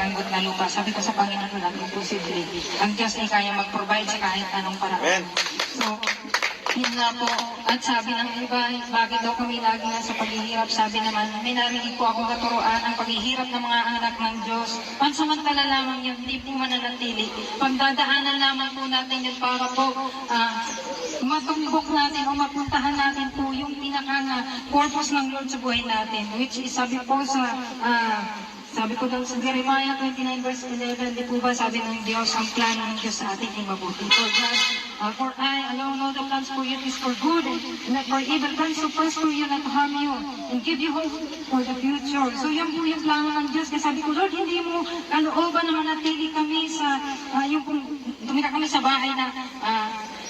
malambot na lupa. Sabi ko sa Panginoon, walang imposible. Ang Diyos ay kaya mag-provide sa kahit anong paraan. So, yun nga po. At sabi ng iba, bakit daw kami lagi nasa paghihirap? Sabi naman, may narinig po akong katuroan, ang paghihirap ng mga anak ng Diyos. Pansamantala lamang yun, hindi po mananatili. Pagdadaanan lamang po natin yun para po matumbok natin o mapuntahan natin po yung pinaka-purpose ng Lord sa buhay natin. Which is, sabi po sa sabi ko daw sa Jeremiah 29 verse 11, di po ba sabi ng Diyos, ang plano ng Diyos sa atin ay mabuti. For I alone know the plans for you is for good, and not for evil, plans to prosper you, not to harm you, and give you hope for the future. So yan po yung plano ng Diyos. Kasi sabi ko, Lord, hindi mo kalooban na manatili kami sa, yung tumira kami sa bahay na,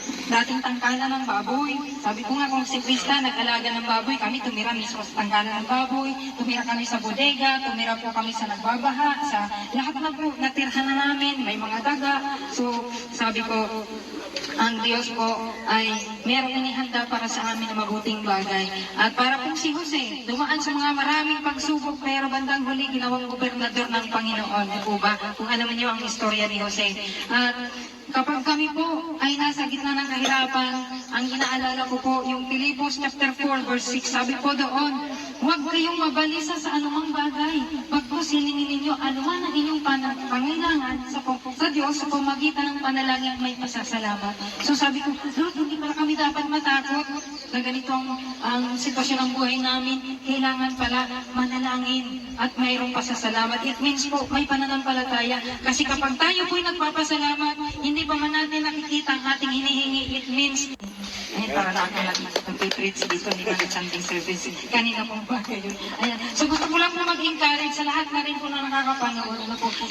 dating tangkalan ng baboy. Sabi ko nga kung si Krista nag-alaga ng baboy, kami tumira mismo sa tangkalan ng baboy, tumira kami sa bodega, tumira po kami sa nagbabaha, sa lahat na po natirhan na namin, may mga daga. So sabi ko, ang Diyos po ay merong inihanda para sa amin na mabuting bagay. At para pong si Jose, dumaan sa mga maraming pagsubok, pero bandang huli ginawang gobernador ng Panginoon. Di po ba? Kung alam niyo ang istorya ni Jose. At kapag kami po ay nasa gitna ng kahirapan, ang inaalala ko po yung Pilipos chapter 4 verse 6, sabi po doon, huwag kayong mabalisa sa anumang bagay. Pagkos hilingin ninyo anuman ang inyong pangailangan sa Diyos sa pamagitan ng panalangin at may pasasalamat. So sabi ko, Lord, hindi pala kami dapat matakot na ganito ang sitwasyon ng buhay namin. Kailangan pala manalangin at mayroong pasasalamat. It means po, may pananampalataya. Kasi kapag tayo po'y nagpapasalamat, hindi pa man natin nakikita ang ating hinihingi, it means, para na ako nag-preach dito, hindi ka nag-Sunday service. Kanina pong bagay yun. Ayan. So gusto ko lang po mag-encourage sa lahat na rin po na nakakapanood.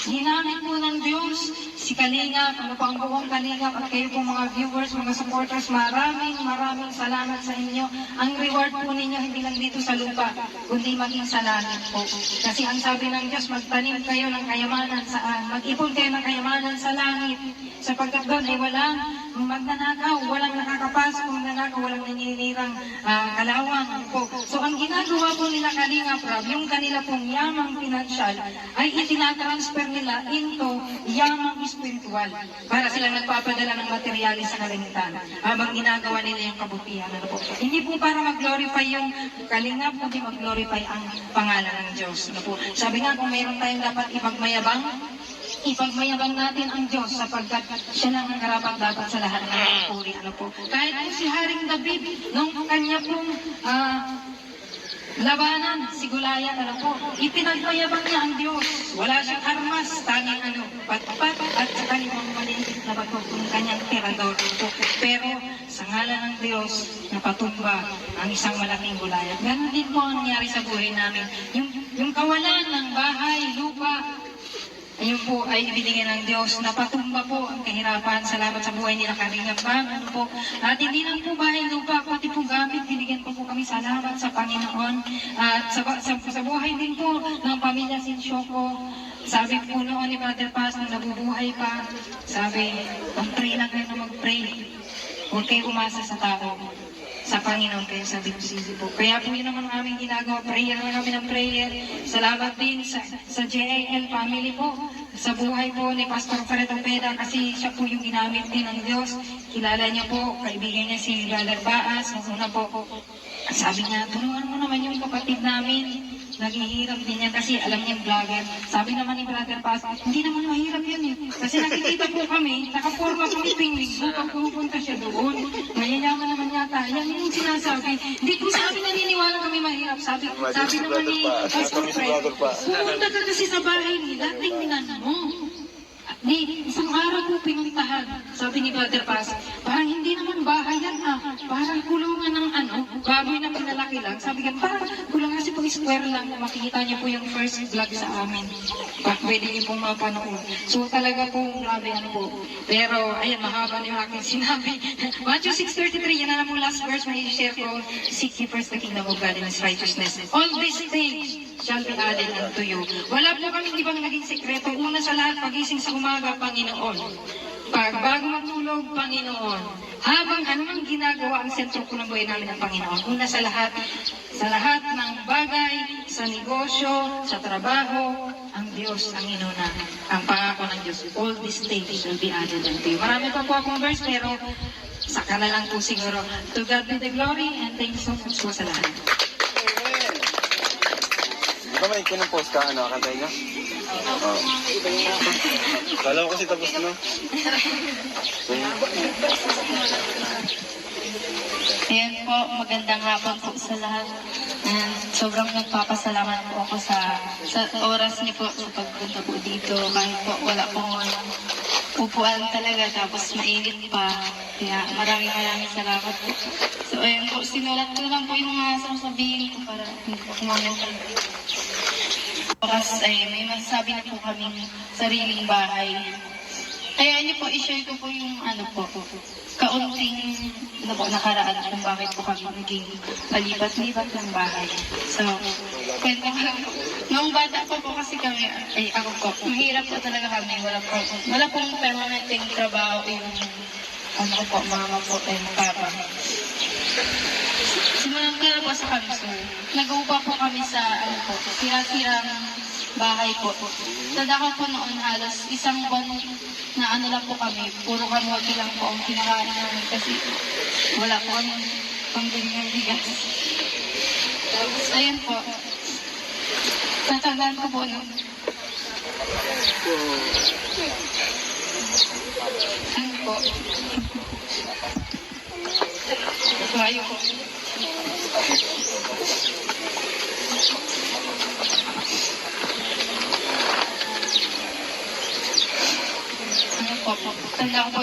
Ginamit po ng Diyos si Kalingap, po ang buong Kalingap, at kayo po mga viewers, mga supporters, maraming salamat sa inyo. Ang reward po ninyo hindi lang dito sa lupa, kundi maging sa langit po. Kasi ang sabi ng Diyos, magtanim kayo ng kayamanan saan? Mag-ipon kayo ng kayamanan sa langit. Sapagkat doon ay walang magnanakaw, walang nakakapasok, magnanakaw, walang naninirang kalawang po. So ang ginagawa po nila Kalingap Rab, yung kanila pong yamang pinansyal, ay itinatransfer nila into yamang spiritual. Para silang nagpapadala ng materyales sa kalangitan. Habang ginagawa nila yung kabutihan. Po. Hindi po para mag-glorify yung Kalingap, kundi mag-glorify ang pangalan ng Diyos. Po. Sabi nga kung mayroon tayong dapat ipagmayabang natin ang Diyos sapagkat siya lang ang karapat-dapat sa lahat ng puri. Kahit po si Haring David, nung kanya pong labanan, si Goliath, ipinagmayabang niya ang Diyos. Wala siyang armas, tanging patpat at sa kanyang maliit na bato kung kanyang tirador. Pero sa ngalan ng Diyos, napatumba ang isang malaking Goliath. Ganon din po ang nangyari sa buhay namin. Yung kawalan ng bahay, lupa, ayun po ay ibinigay ng Diyos. Napatumba po ang kahirapan. Salamat sa buhay nila Kalingap po. At hindi lang po bahay lupa, pati po gamit. Binigyan po kami salamat sa Panginoon. At sa buhay din po ng pamilya Sinsyoko. Sabi po noon ni Brother Paz nung nabubuhay pa, sabi, mag-pray lang kayo na mag-pray. Huwag kayo umasa sa tao. Sa Panginoon kayo, sabi ko sisi po. Kaya po yun naman ang aming ginagawa. Prayer na kami ng prayer. Salamat din sa JAL family po. Sa buhay po ni Pastor Fred Opeda kasi siya po yung ginamit din ng Diyos. Kilala niya po, kaibigan niya si Brother Baas. Una po, sabi niya, tulungan mo naman yung kapatid namin. Naghihirap din niya kasi alam niya vlogger. Sabi naman ni Brother Paz, hindi naman mahirap yan eh. Kasi nakikita po kami, nakaporma po tuwing linggo pag pupunta siya doon. Mayayaman naman yata. Yan yung sinasabi. Hindi po sa amin naniniwala kami mahirap. Sabi naman ni Pastor Fred, pumunta ka kasi sa bahay nila, tingnan mo. Isang araw po pinuntahan, sabi ni Brother Paz, parang hindi naman bahay yan parang kulungan ng baboy na pinalaki lang. Sabi ka, parang kulungan kasi po square lang, makikita niyo po yung first vlog sa amin. Pwede niyo pong mapanood. So talaga po, grabe po. Pero, ayan, mahaba niyo aking sinabi. Matthew 6:33, yan na lang mo last verse, may share ko, seek ye first the kingdom of God and His righteousness. All these things shall be added unto you. Wala po kaming ibang naging sekreto. Una sa lahat, pagising sa umaga, Panginoon. Bago matulog, Panginoon. Habang anumang ginagawa, ang sentro po ng buhay namin ng Panginoon. Una sa lahat ng bagay, sa negosyo, sa trabaho, ang Diyos ang inuna. Ang pangako ng Diyos, all these things shall be added unto you. Marami pa po akong verse, pero saka na lang po siguro. To God be the glory, and thank you so much po sa lahat. Di ba may kinupost ka, kantay ka? Oo. Kala ko kasi tapos na. Ayan po, magandang hapon po sa lahat. And sobrang nagpapasalamat po ako sa oras niyo po sa pagpunta po dito. Kahit po wala pong upuan talaga, tapos mainit pa. Kaya maraming salamat po. So ayan po, sinulat ko lang po yung mga sasabihin ko para hindi po kumagal. Kasi may masasabi na po kaming sariling bahay. Kaya niyo po, i-share ko po yung kaunting nakaraan kung bakit po kami naging palipat-lipat ng bahay. So, kwento ko lang po. Noong bata po kasi kami, ako po, mahirap po talaga kami. Wala pong permanenteng trabaho yung mama po and papa. Simulan ko na po sa kanso. Nag-upa po kami sa, sira-sirang bahay po. Tadaka po noon halos isang buwan na lang po kami. Puro kamote lang po ang kinakain namin kasi wala po ang pambili ng bigas. Tapos ayun po. Tatandaan ko po noon. Ano po? Bayo po. Tanda ko po,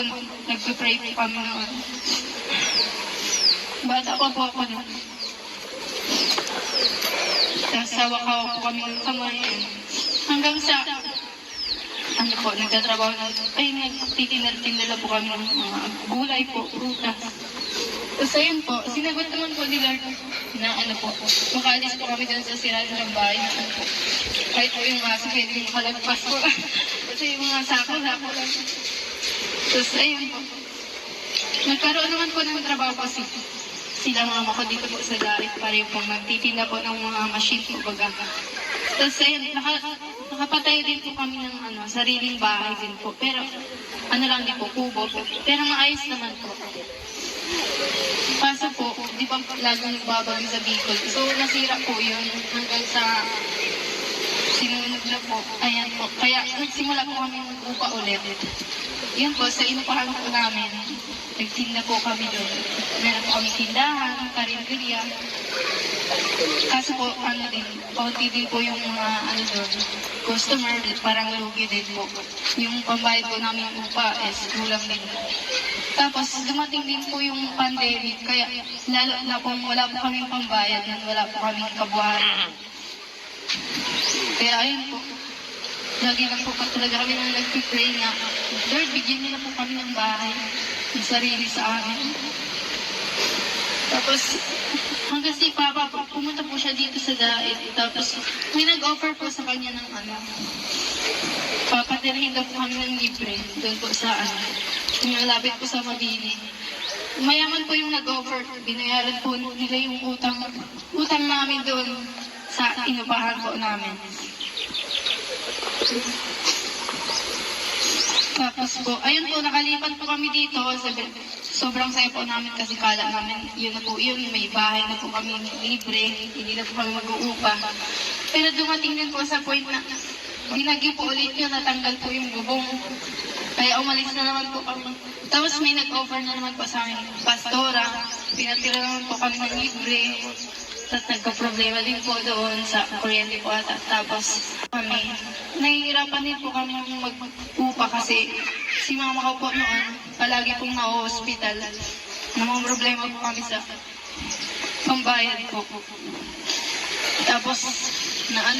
nagpipray po kami noon. Bata ko po ako noon. Sawa-kawa po kami ng kamay. Hanggang sa, nagtatrabaho na, nagtitinala po kami ng mga gulay po, prutas. Tapos ayun po, sinagot naman po ni Lord na makalis po kami dyan sa siraan ng bahay. Kahit po yung aso, pwede yung makalagpas po. Kasi yung mga sako lang. Tapos ayun po. Nagkaroon naman po ng trabaho kasi sila mama ko dito po sa Darit para yung pong nagtitinda po ng mga machine po baga. Tapos ayun, nakapatay din po kami ng sariling bahay din po. Pero lang din po, kubo po. Pero maayos naman po. Kaso po, di ba laging nagbabagay sa Bicol. So nasira po yun hanggang sa sinunod na po. Ayan po. Kaya nagsimula po kami mag-upa ulit. Yun po, sa inupahan po namin, nagtinda po kami doon. Meron po kami tindahan, karinderya. Kaso po, kaunti din po yung mga doon, customer, parang lugi din po. Yung pambayad po namin upa is kulang din. Tapos, dumating din po yung pandemic, kaya lalo na po wala po kaming pambayad, wala po kaming kabuhayan. Kaya ayun po. Lagi lang po talaga kami nang nagpipray na, Lord, bigyan niyo na po kami ng bahay, ng sarili sa amin. Tapos, hanggang si Papa, pumunta po siya dito sa Daet. Tapos, may nag-offer po sa kanya ng papatirahin daw po kami ng libre, doon po sa malapit po sa Mabini. Mayaman po yung nag-offer, binayaran po nila yung utang namin doon sa inupahan po namin. Tapos po, ayun po, nakalipat po kami dito. Sobrang saya po namin kasi kala namin, yun na po yun, may bahay na po kami libre, hindi na po kami mag-uupa. Pero dumating din po sa point na binagyo po ulit yun, natanggal po yung bubong. Kaya umalis na naman po kami. Tapos may nag-offer na naman po sa amin, pastora, pinatira naman po kami ng libre. Tapos nagka-problema din po doon sa kuryente po ata. Tapos kami, nahihirapan din po kami mag-upa kasi si mama ko po noon, palagi pong na-hospital. Namang problema po kami sa pambayad po. Tapos,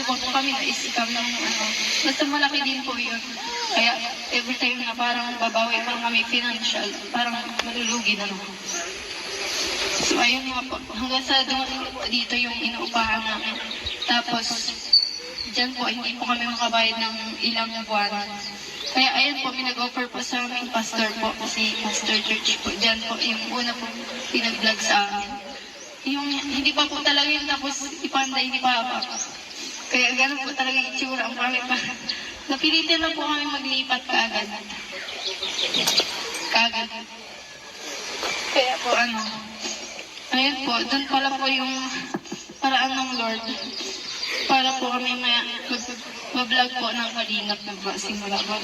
po kami, na-isikam ng basta malaki din po yun. Kaya every time na parang babawi pa kami financial, parang malulugi na naman. So ayun nga po, hanggang sa dumating po dito yung inuupahan namin. Tapos, dyan po, hindi po kami makabayad ng ilang buwan. Kaya ayun po, pinag-offer po sa aming pastor po, kasi pastor church po. Dyan po, yung una po pinag-vlog sa amin. Yung hindi pa po talaga yung tapos ipanday ni Papa. Kaya ganun po talaga yung itsura ang kami pa. Napilitan na po kami maglipat kaagad. Kaagad. Kaya po ayun po, doon pala po yung paraan ng Lord. Para po kami mag-vlog po ng Kalingap na simula po.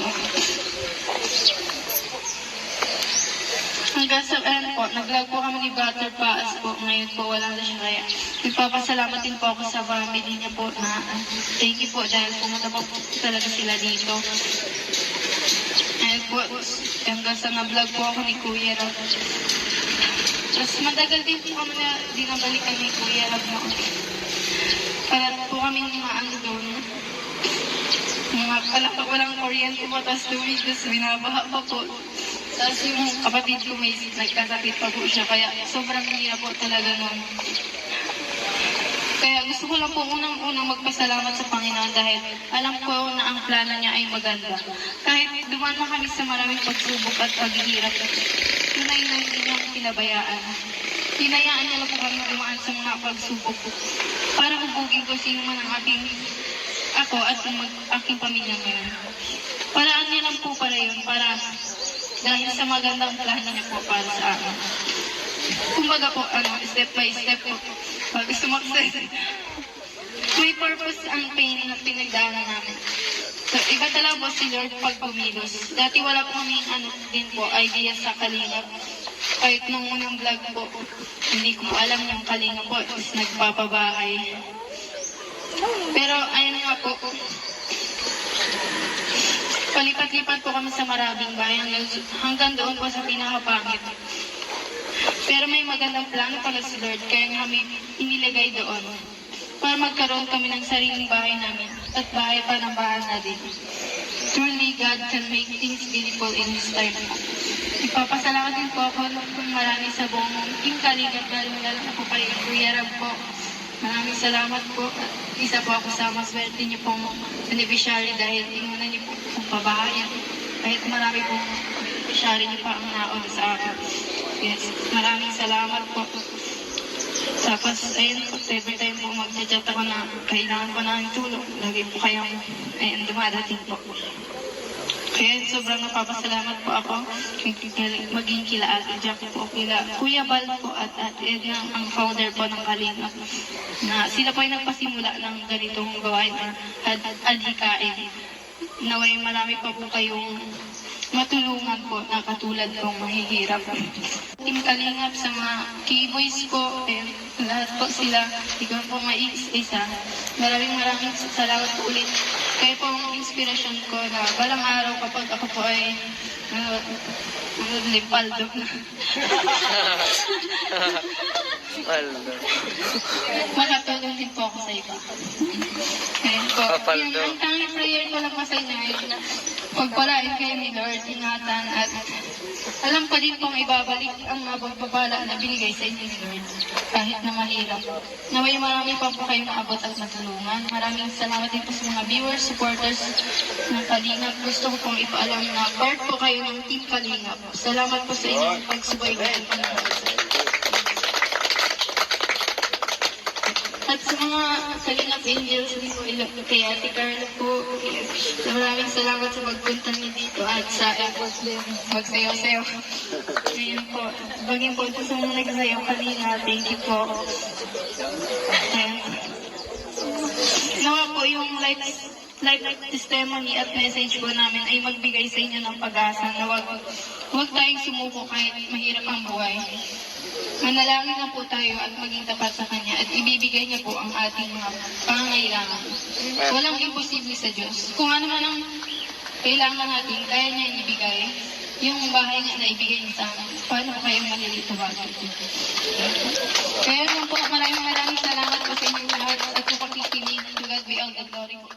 Hanggang sa po, nag-vlog po kami ni Brother Paas po. Ngayon po wala na siya kaya. Nagpapasalamat din po ako sa family niya po na thank you po dahil pumunta po talaga sila dito. Ayun po, hanggang sa na-vlog po ako ni Kuya Rab. Tapos madagal din po kami na dinabalikan ni Kuya Rab na para po kami maano doon. Walang kuryente po, tapos tubig, tapos binabaha pa po. Tapos yung kapatid ko may nagkasakit pa po siya, kaya sobrang hirap po talaga nun. Kaya gusto ko lang po unang magpasalamat sa Panginoon dahil alam ko na ang plano niya ay maganda. Kahit dumaan na kami sa maraming pagsubok at paghihirap, tunay na hindi niya ako pinabayaan. Hinayaan niya lang po kami dumaan sa mga pagsubok para hubugin ko sino man ang ako at aking pamilya ngayon. Paraan niya lang po pala yun para dahil sa magandang plano niya po para sa akin. Kumbaga po, step by step po, bago sumakses. May purpose ang pain na pinagdaanan namin. So, iba talaga po si Lord pag bumilos. Dati wala po kami, din po, idea sa Kalingap. Kahit nung unang vlog po, hindi ko alam yung Kalingap po, is nagpapabahay. Pero, ayun nga po, palipat-lipat po kami sa maraming bayan hanggang doon po sa pinakapangit. Pero may magandang plano pala si Lord kaya kami inilagay doon para magkaroon kami ng sariling bahay namin at bahay pa ng bahay natin. Truly, God can make things beautiful in His time. Ipapasalamat din po ako ng marami sa buong Team Kalingap dahil po kayo Kuya Rab po. Maraming salamat po. Isa po ako sa maswerte niyo pong beneficiary dahil inunan niyo po kung pabahayan. Kahit marami pong beneficiary niyo pa ang naon sa akin. Yes, maraming salamat po. Tapos, ayun po, every time po mag-chat ako na kailangan ko na ng tulong. Lagi po kayong, dumadating po. Kaya sobrang napapasalamat po ako. Maging kila Ate Jack po, kila Kuya Bal po at Edna, ang founder po ng Kalingap. Na sila po ay nagpasimula ng ganitong gawain na adhikain. Naway marami pa po kayong matulungan po na katulad kong mahihirap. Team Kalingap sa mga keyboys ko, lahat po sila, ikaw po isa. Maraming salamat po ulit. Kaya po ang inspirasyon ko na balang araw kapag ako po ay paldo na. Paldo. Makatulong din po ako sa iba. Kaya po, ang tanging prayer ko lang pa sa inyo ay pagpalain kayo ni Lord, ingatan at alam ko din pong ibabalik ang mapagpapala na binigay sa inyo ni Lord kahit na mahirap. Naway marami pa po kayong maabot at matulungan. Maraming salamat din po sa mga viewers, supporters ng Kalingap. Gusto ko pong ipaalam na part po kayo ng Team Kalingap. Salamat po sa inyong pagsubaybay. At sa mga Kalingap Angels, kay Ate Carla po, maraming salamat sa pagpunta niyo dito at sa effort din magsayaw-sayaw. Ngayon po, bagay po ito sa mga nagsayaw kanina, thank you po. And, nawa po yung life testimony at message po namin ay magbigay sa inyo ng pag-asa na huwag tayong sumuko kahit mahirap ang buhay. Manalangin na po tayo at maging tapat sa Kanya at ibibigay niya po ang ating mga pangangailangan. Walang imposible sa Diyos. Kung ano man ang kailangan natin, kaya niya ibigay. Yung bahay nga na ibigay niya sa amin, paano kayo malilito bakit? Kaya lang po, maraming salamat po sa inyong lahat at po pakikinig. To God be all the glory po.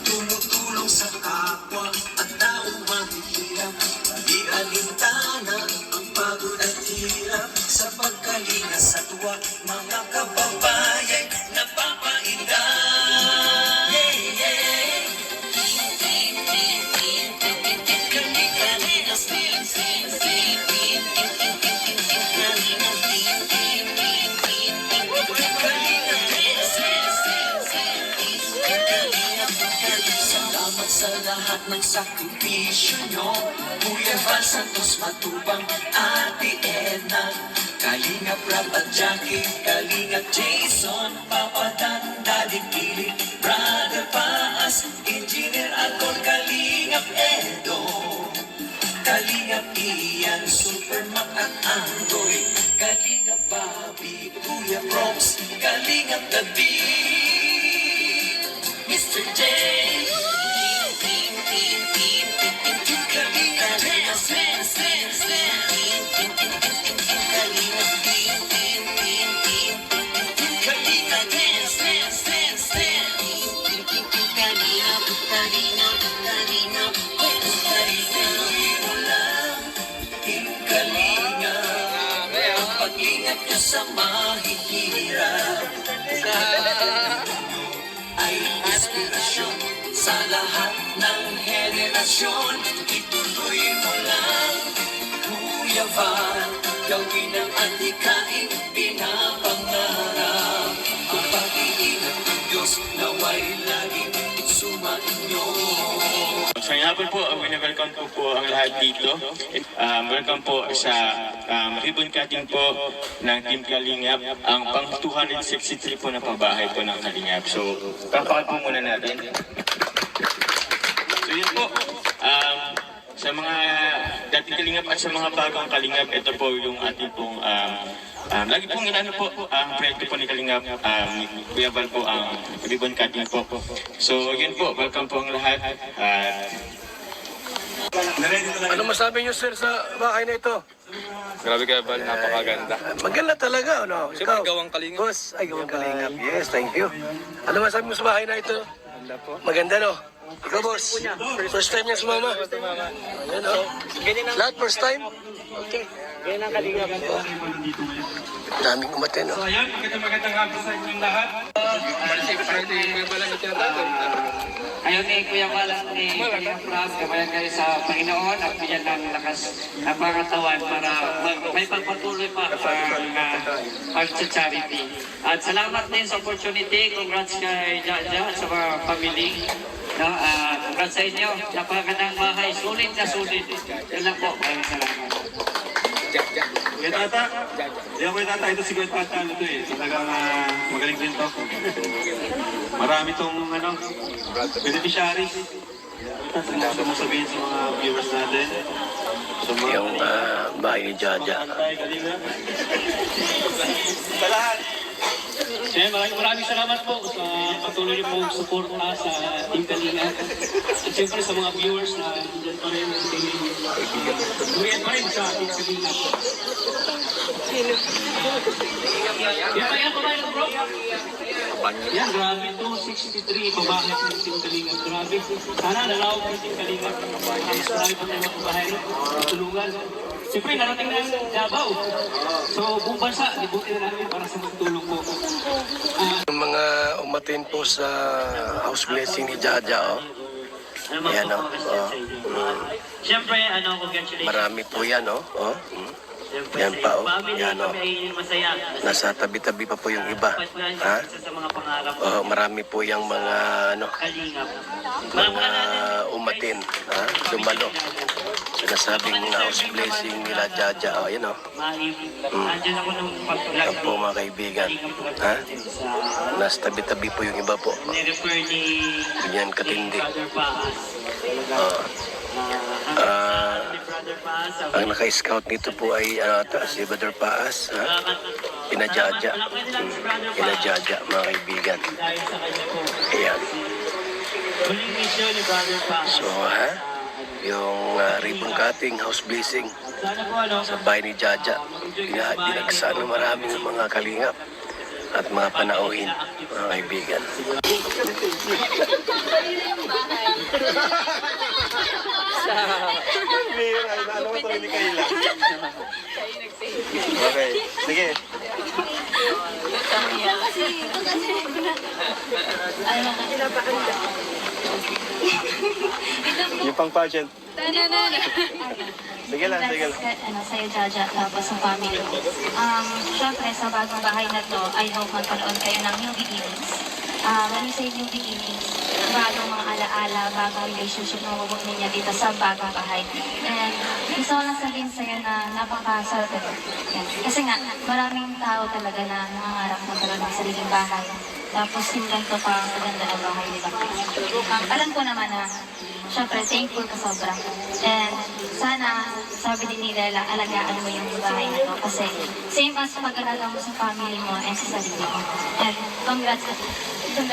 Tumutulong sa kapwa at taong mahihirap. Di alintana ang pagod at hirap. Sa pagkalinga sa tuwa, mga kababayan napapainda. Salamat sa lahat ng sakripisyo nyo. Kuya Val Santos Matubang, Ate Edna, Kalingap Rap at Jackie, Kalingap Jason, Papa Dan, Daddy Pili, Brother Paas, Engineer Alcor, Kalingap Edo, Kalingap Ian, Supermac at Andoy, Kalingap Bobby, Kuya Props, Kalingap David, Mr. J. Kalingap Sen, Sen, Sen. Kalingap Kalingap Sen, Sen, Sen. Kalingap, Kalingap, Kalingap, Kalingap mo lang. Team Kalingap, ang pag-ingat nyo sa mahihirap ay inspirasyon sa lahat ng henerasyon. Ituloy mo lang, Kuya Val, gawin ang adhikain pinapangarap. Ang pag-iingat ng Diyos naway laging sumainyo. So hapon po, welcome po ang lahat dito. Welcome po sa ribbon cutting po ng Team Kalingap, ang pang 263 po na pabahay po ng Kalingap. So, tapakan po muna natin. So yun po, sa mga dating Kalingap at sa mga bagong Kalingap, ito po yung ating pong lagi pong inano po, ang proyekto po ni Kalingap, Kuya Val po ang ribbon cutting po. So yun po, welcome po ang lahat. Ano masabi niyo sir sa bahay na ito? Grabe Kuya Val, napakaganda. Maganda talaga, ano? Siyempre, Ikaw, gawang Kalingap. Boss, ay gawang Kalingap. Yes, thank you. Ano masabi mo sa bahay na ito? Ganda po. Maganda, no? Ikaw, boss. First time niya sumama. Ayan, no? Lahat first time? Okay. Ganyan ang Kalingap. Daming umaten, no? Ayan, magandang hapon sa inyong lahat. Ayaw ni Kuya Walang ni Kuya Franz, kabayan kayo sa Panginoon at bigyan ng lakas ng pangatawan para may pagpatuloy pa ang pag-charity. At salamat din sa opportunity. Congrats kay Jaja at sa mga family. No, congrats sa inyo. Napakagandang bahay. Sulit na sulit. Yun lang po. Maraming salamat. Kuya Tata, yan Kuya Tata, ito si Kuya Tata, ano to eh, talagang magaling din to. Marami tong beneficiaries. Gusto mo sabihin sa mga viewers natin? Sa mga Yung bahay ni Jaja. sa lahat. Kaya maraming salamat po sa patuloy niyo pong suporta sa Team Kalingap. At siyempre sa mga viewers na dyan pa rin sa tingin. Durian pa rin sa Team Kalingap. Yan pa rin bro. Yan, grabe to. 63 pabahay ng Team Kalingap. Grabe. Sana nalawag ng Team Kalingap. Mas marami pa tayo mga pabahay. Tulungan. Siyempre, narating na yung Davao. So, buong bansa, libutin na namin para sa magtulong po. Yung mga umatin po sa house blessing ni Jaja, oh. Ayan, oh. Siyempre, congratulations. Marami po yan, oh. Oh. Yan pa, oh. Yan, oh. Masaya. Nasa tabi-tabi pa po yung iba. Ha? Sa mga pangarap. Oh, marami po yung mga, ano, Kalingap. mga umatin, ha? Dumalo. Sinasabing house blessing nila Jaja, oh, yan, oh. Nandiyan ako nung pag-vlog. Yan po, mga kaibigan. Ha? Nasa tabi-tabi po yung iba po. Nirefer ni Ganyan katindi. Brother Paas. Oh. Brother Paas. Ang naka-scout nito po ay si Brother Paas, ha? Inajaja. Inajaja, mga kaibigan. Dahil sa kanya po. Ayan. Huling mission ni Brother Paas. So, ha? Yung ribbon cutting, house blessing Sana po sa bahay ni Jaja. Dinagsa ng maraming mga kalingap at mga panauhin, mga kaibigan. Clear, ay alam mo to ni Kayla. Okay, sige. Yung pang pageant. Sige lang, sige lang. Sa'yo, Jaja, tapos sa family. Siyempre, sa bagong bahay na to, I hope magkaroon kayo ng new beginnings. When we say new beginnings, bagong mga alaala, bagong relationship na mabuk niya dito sa bagong bahay. And gusto ko lang sabihin sa'yo na napakasarap ito. Yan. Kasi nga, maraming tao talaga na nangangarap na talaga ng sariling bahay. Tapos yung ganito pa ang maganda ng bahay nila. Alam ko naman na, syempre, thankful ka sobra. And sana, sabi din nila, alagaan mo yung bahay na to. Kasi same as pag-alaga mo sa family mo and sa sarili mo. And congrats again. Good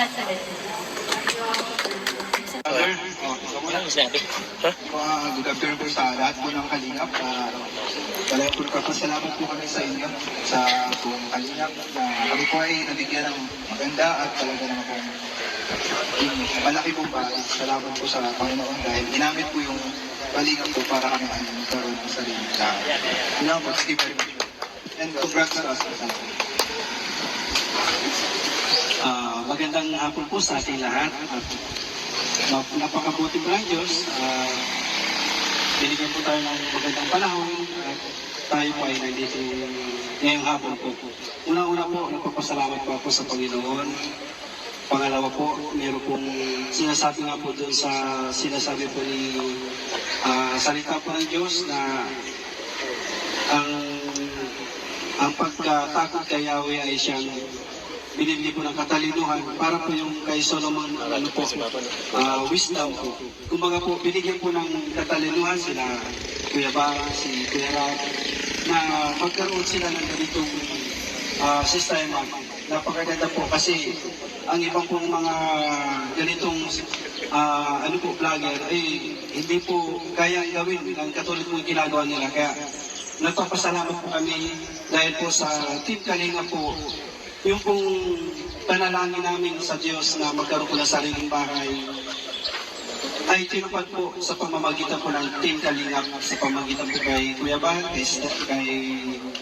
afternoon po sa lahat po ng Kalingap. Talagang po nagpapasalamat po kami sa inyo sa buong Kalingap na kami po ay nabigyan ng maganda at talaga naman po malaki po ba. Salamat po sa Panginoon dahil ginamit po yung Kalingap po para kami ay magkaroon ng sarili. Salamat po. Thank you very much. And congrats sa us. Magandang hapon po sa ating lahat. Napakabuti po ng Diyos. Binigyan po tayo ng magandang panahon at tayo po ay nandito ngayong hapon po. Una-una po, nagpapasalamat po ako sa Panginoon. Pangalawa po, meron pong sinasabi nga po doon sa sinasabi po ni salita po ng Diyos na ang pagkatakot kay Yahweh ay siyang binibili po ng katalinuhan para po yung kay Solomon wisdom po. Kumbaga po, binigyan po ng katalinuhan sila Kuya Bang, si Kuya Rab, na magkaroon sila ng ganitong sistema. Napakaganda po kasi ang ibang pong mga ganitong vlogger ay hindi po kaya gawin ang katulad po ginagawa nila. Kaya nagpapasalamat po kami dahil po sa Team Kalinga po, yung pong panalangin namin sa Diyos na magkaroon po ng sariling bahay ay tinupad po sa pamamagitan po ng Team Kalingap, sa pamamagitan po kay Kuya Bal, kay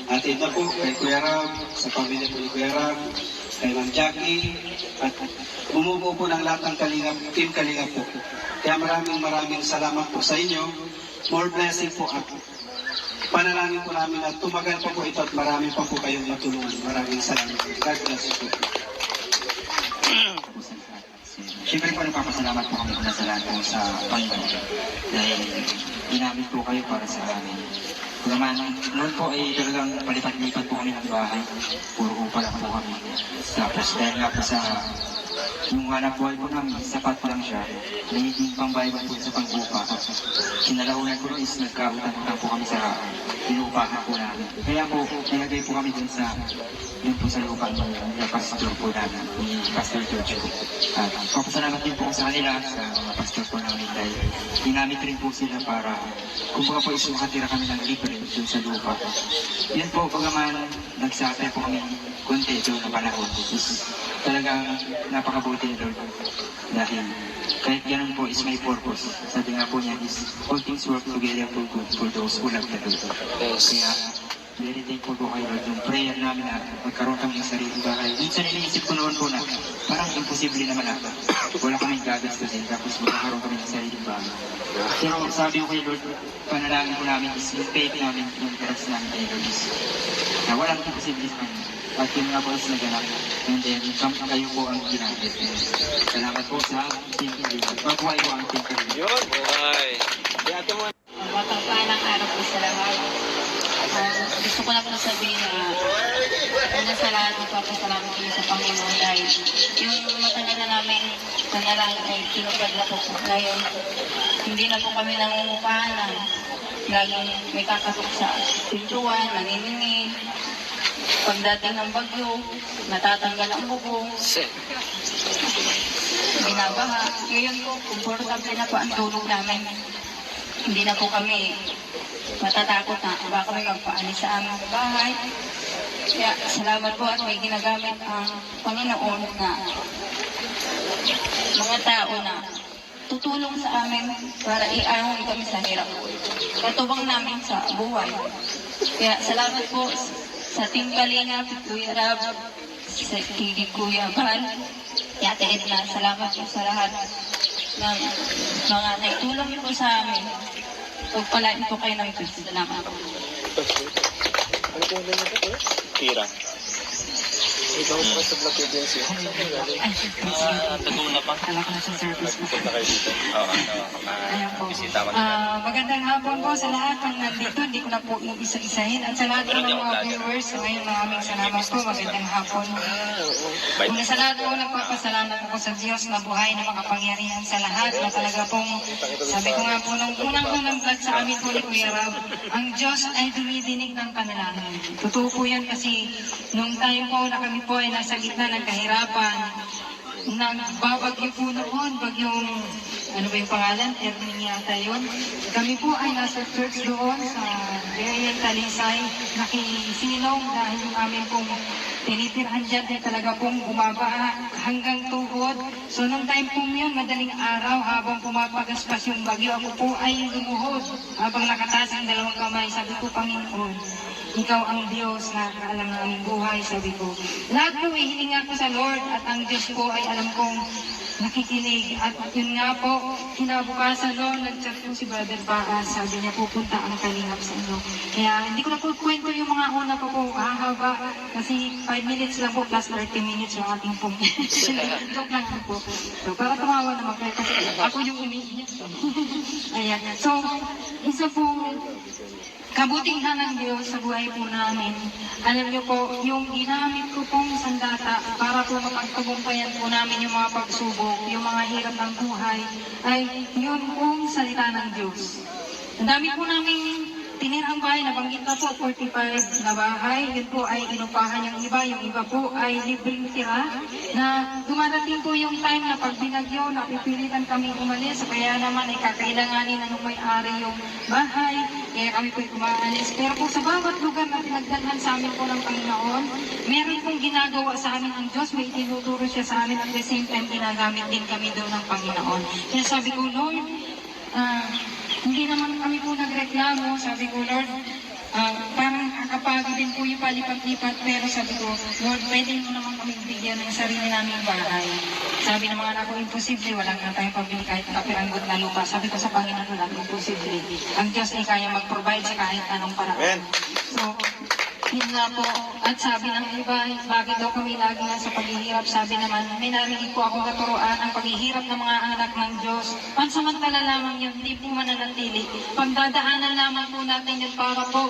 Ate Ida po, kay Kuya Rab, sa pamilya po ni Kuya Rab, kay Ma'am Jackie, at bumubuo po ng lahat ng Kalingap, Team Kalingap po. Kaya maraming salamat po sa inyo. More blessing po at panalangin po namin at tumagal pa po ito at marami pa po kayong matulungan. Maraming salamat. God bless you po. Siyempre po nagpapasalamat po kami una sa lahat po sa Panginoon dahil ginamit po kayo para sa amin. Kung naman, noon po ay talagang palipat-lipat po kami ng bahay. Puro upa lang po kami. Tapos dahil nga po sa yung hanap buhay po namin, sapat po lang siya. Nagiging pambayad po sa pag-upa. Kinalahunan po is nagkautang-utang po kami sa inuupahan po namin. Kaya po, nilagay po kami dun sa lupa ng pastor po namin, ni Pastor George po. At papasalamat din po sa kanila, sa mga pastor po namin dahil ginamit rin po sila para kumbaga po is makatira kami ng libre dun sa lupa. Yan po, pagaman nagsapay po kami konti doon na panahon. Talagang napakabuti ni Lord dahil kahit ganun po is may purpose. Sabi nga po niya is all things work together for good for those who love the Lord. Kaya very thankful po kayo Lord yung prayer namin na magkaroon kami ng sariling bahay. Minsan iniisip ko noon po na parang imposible naman na wala kaming gagastusin tapos magkakaroon kami ng sariling bahay. Pero sabi ko kay Lord, panalangin po namin is yung faith namin, yung trust namin kay Lord is na walang imposible sa kanya. At yung mga boys na ganap, and then kayo po ang ginamit. Salamat po sa Team Kalingap. Mabuhay po ang Team Kalingap. Yun, buhay. Mapagpalang araw po sa lahat. Gusto ko na po sabihin na una sa lahat magpapasalamat kayo sa Panginoon dahil yung matagal na namin panalangin ay tinupad na po ngayon. Hindi na po kami nangungupahan na laging may kakasok sa pintuan, naniningin. Pagdating ng bagyo, natatanggal ang bubong, binabaha. Ngayon po, komportable na po ang tulog namin. Hindi na po kami matatakot na baka may magpaalis sa aming bahay. Kaya salamat po at may ginagamit ang Panginoon na mga tao na tutulong sa amin para i-ahon kami sa hirap. Katubang namin sa buhay. Kaya salamat po sa Team Kalingap, Kuya Rab, sa Kuya Bal, Ate Edna, salamat po sa lahat ng mga naitulong po sa amin. Pagpalain po kayo ng Diyos. Salamat po. Tira. Ikaw po sa Black Agency. Ay, Taguna pa. kala ko na sa service ko. Punta kayo dito. Oo, Ayan po. bisita ko. Magandang hapon po sa lahat ng nandito. Hindi ko na po isa-isahin. At sa lahat po ng mga viewers, ngayon maraming salamat po. Magandang hapon. Una sa lahat po, nagpapasalamat ako sa Diyos na buhay na makapangyarihan sa lahat. Na talaga pong, sabi ko nga po, nung unang vlog sa amin po ni Kuya Rab, ang Diyos ay dumidinig ng panalangin. Totoo po yan kasi nung time po na kami po ay nasa gitna ng kahirapan, nagbabagyo po noon, bagyong, ano ba yung pangalan? Erning yata yun. Kami po ay nasa church doon sa Berian Talisay, nakisilong dahil yung amin pong tinitirhan dyan ay talaga pong bumaba hanggang tuhod. So nung time po yun, madaling araw habang pumapagaspas yung bagyo, ako po ay lumuhod habang nakataas ang dalawang kamay. Sabi ko, Panginoon, ikaw ang Diyos na kaalam ng aming buhay, sabi ko. Lahat po ihiling ako sa Lord at ang Diyos po ay alam kong nakikinig. At yun nga po, kinabukasan noon, nag-chat po si Brother Baas, sabi niya pupunta ang kalingap sa inyo. Kaya hindi ko na po kwento yung mga una ko po, hahaba, kasi 5 minutes lang po plus 30 minutes yung ating pong joke lang po. So, para tumawa naman kayo kasi ako yung umiiyak. Ayan. So, isa po, kabutihan ng Diyos sa buhay po namin. Alam niyo po, yung ginamit ko pong sandata para po mapagtagumpayan po namin yung mga pagsubok, yung mga hirap ng buhay, ay yun pong salita ng Diyos. Ang dami po namin tinirang bahay, nabanggit na po, 45 na bahay. Yun po ay inupahan yung iba po ay libreng tira. Na dumadating po yung time na pag binagyo, napipilitan kami umalis. Kaya naman ay kakailanganin na nung may-ari yung bahay. Kaya kami po umaalis. Pero po sa bawat lugar na pinagdalhan sa amin po ng Panginoon, meron pong ginagawa sa amin ang Diyos. May tinuturo siya sa amin at the same time ginagamit din kami doon ng Panginoon. Kaya sabi ko, Lord, hindi naman kami po nagreklamo, sabi ko, Lord, parang kakapagod din po yung palipat-lipat, pero sabi ko, Lord, pwede mo naman kami bigyan ng sarili naming bahay. Sabi ng mga anak ko, imposible, wala nga tayong pabili kahit kapiranggot na lupa. Sabi ko sa Panginoon, wala, imposible. Ang Diyos ay kaya mag-provide sa kahit anong paraan. So, yun nga po, at sabi ng iba, bakit daw kami lagi nasa paghihirap? Sabi naman, may narinig po akong katuroan, ang paghihirap ng mga anak ng Diyos. Pansamantala lamang yun, hindi po mananatili. Pagdadaanan lamang po natin yun para po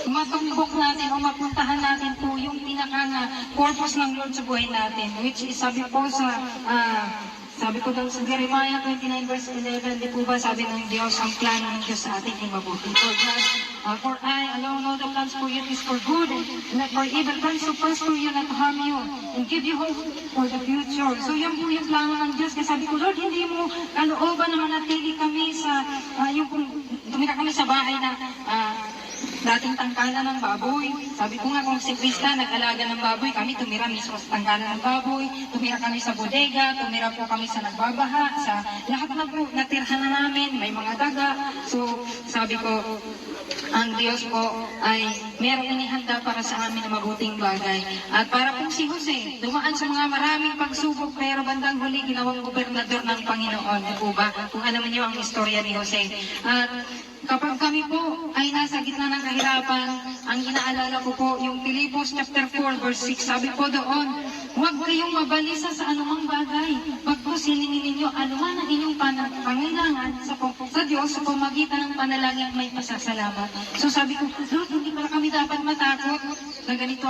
matumbok natin o mapuntahan natin po yung pinaka-purpose ng Lord sa buhay natin. Which is, sabi po sa sabi ko daw sa Jeremiah 29 verse 11, di po ba sabi ng Diyos, ang plano ng Diyos sa atin ay mabuti. For I alone know the plans for you is for good, and not for evil, plans to prosper you, not to harm you, and give you hope for the future. So yan po yung plano ng Diyos. Kaya sabi ko, Lord, hindi mo kalooban na manatili kami sa, yung tumira kami sa bahay na dating tangkalan ng baboy. Sabi ko nga kung si Krista nag-alaga ng baboy, kami tumira mismo sa tangkalan ng baboy, tumira kami sa bodega, tumira po kami sa nagbabaha, sa lahat na po natirhan na namin, may mga daga. So sabi ko, ang Diyos po ay merong inihanda para sa amin na mabuting bagay. At para po si Jose, dumaan sa mga maraming pagsubok, pero bandang huli ginawang gobernador ng Panginoon. Di po ba? Kung alam niyo ang istorya ni Jose. At kapag kami po ay nasa gitna ng kahirapan, ang inaalala ko po yung Filipos chapter 4 verse 6, sabi po doon, huwag kayong mabalisa sa anumang bagay. Pagkos hilingin ninyo anuman ang inyong pangailangan sa Diyos sa pamagitan ng panalangin may pasasalamat. So sabi ko, Lord, hindi pala kami dapat matakot na ganito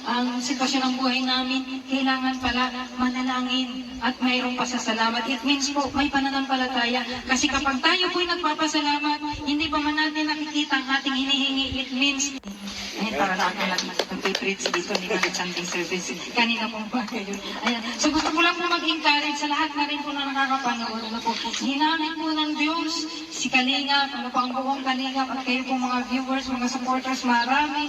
ang sitwasyon ng buhay namin. Kailangan pala manalangin at mayroong pasasalamat. It means po, may pananampalataya. Kasi kapag tayo po'y nagpapasalamat, hindi pa man natin nakikita ang ating hinihingi. It means, para natin lang nag-preach dito, hindi ka nag-Sunday service. Kanina pong bagay yun. Ayan. So gusto ko lang po mag-encourage sa lahat na rin po na nakakapanood. Ano po, ginamit po ng Diyos, si Kalingap, ano po ang buong Kalingap, at kayo po mga viewers, mga supporters, maraming